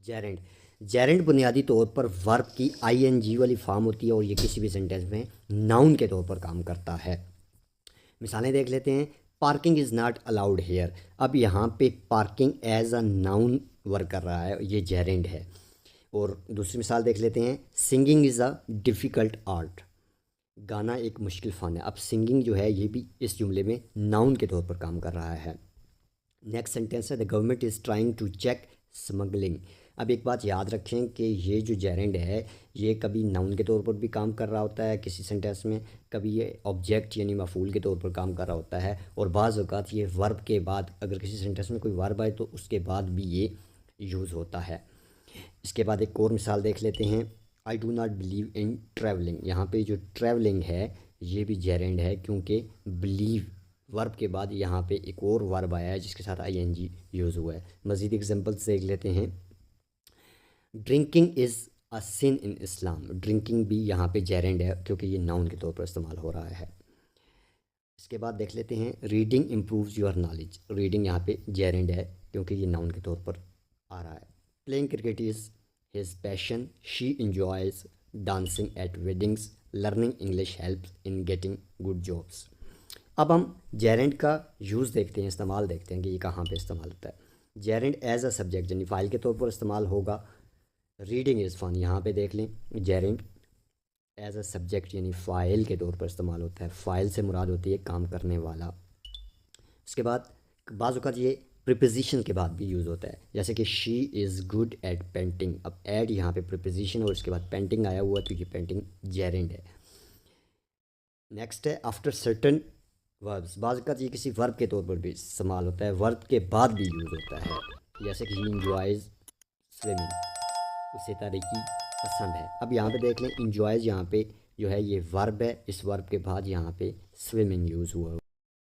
Gerund gerund बुनियादी तौर पर वर्ब की आईएनजी वाली फॉर्म होती है और ये किसी भी सेंटेंस में नाउन के तौर पर काम करता है। मिसालें देख लेते हैं। Parking is not allowed here. अब यहाँ पे parking as a noun work कर रहा है, ये जेरेंड है। और दूसरी मिसाल देख लेते हैं। Singing is a difficult art. गाना एक मुश्किल फ़न है। अब सिंगिंग जो है ये भी इस जुमले में नाउन के तौर पर काम कर रहा है। नेक्स्ट सेंटेंस है the government is trying to check smuggling. अब एक बात याद रखें कि ये जो जेरेंड है ये कभी नाउन के तौर पर भी काम कर रहा होता है किसी सेंटेंस में, कभी ये ऑब्जेक्ट यानी मफूल के तौर पर काम कर रहा होता है, और बाज़ औक़ात ये वर्ब के बाद, अगर किसी सेंटेंस में कोई वर्ब आए तो उसके बाद भी ये यूज़ होता है। इसके बाद एक और मिसाल देख लेते हैं। I do not believe in travelling. यहाँ पे जो ट्रैवलिंग है ये भी जेरेंड है, क्योंकि बिलीव वर्ब के बाद यहाँ पे एक और वर्ब आया है जिसके साथ आईएनजी यूज़ हुआ है। मज़ीद एग्जांपल्स देख लेते हैं। Drinking is a sin in Islam. Drinking भी यहाँ पे जेरेंड है क्योंकि ये नाउन के तौर पर इस्तेमाल हो रहा है। इसके बाद देख लेते हैं। Reading improves your knowledge. Reading यहाँ पे जेरेंड है क्योंकि ये नाउन के तौर पर आ रहा है। Playing cricket is his passion. She enjoys dancing at weddings. Learning English helps in getting good jobs. अब हम जेरेंड का यूज़ देखते हैं, इस्तेमाल देखते हैं कि ये कहाँ पे इस्तेमाल होता है। जेरेंड एज अ सब्जेक्ट यानी फ़ाइल के तौर पर इस्तेमाल होगा। रीडिंग इज़ फन, यहाँ पे देख लें जेरेंड एज अ सब्जेक्ट यानी फ़ाइल के तौर पर इस्तेमाल होता है। फ़ाइल से मुराद होती है काम करने वाला। उसके बाद बाज़ औक़ात ये प्रीपोजिशन के बाद भी यूज़ होता है, जैसे कि she is good at painting. अब एड यहाँ पे प्रीपोजिशन और उसके बाद पेंटिंग आया हुआ तो ये पेंटिंग जेरेंड है। नेक्स्ट है आफ्टर सर्टन वर्ब्स। बाज़ औक़ात ये किसी वर्ब के तौर पर भी इस्तेमाल होता है, वर्ब के बाद भी यूज़ होता है, जैसे कि ही इंजॉयज़ स्विमिंग। उसे तैराकी पसंद है। अब यहाँ पे देख लें इंजॉयज़ यहाँ पे जो है ये वर्ब है, इस वर्ब के बाद यहाँ पे स्विमिंग यूज़ हुआ।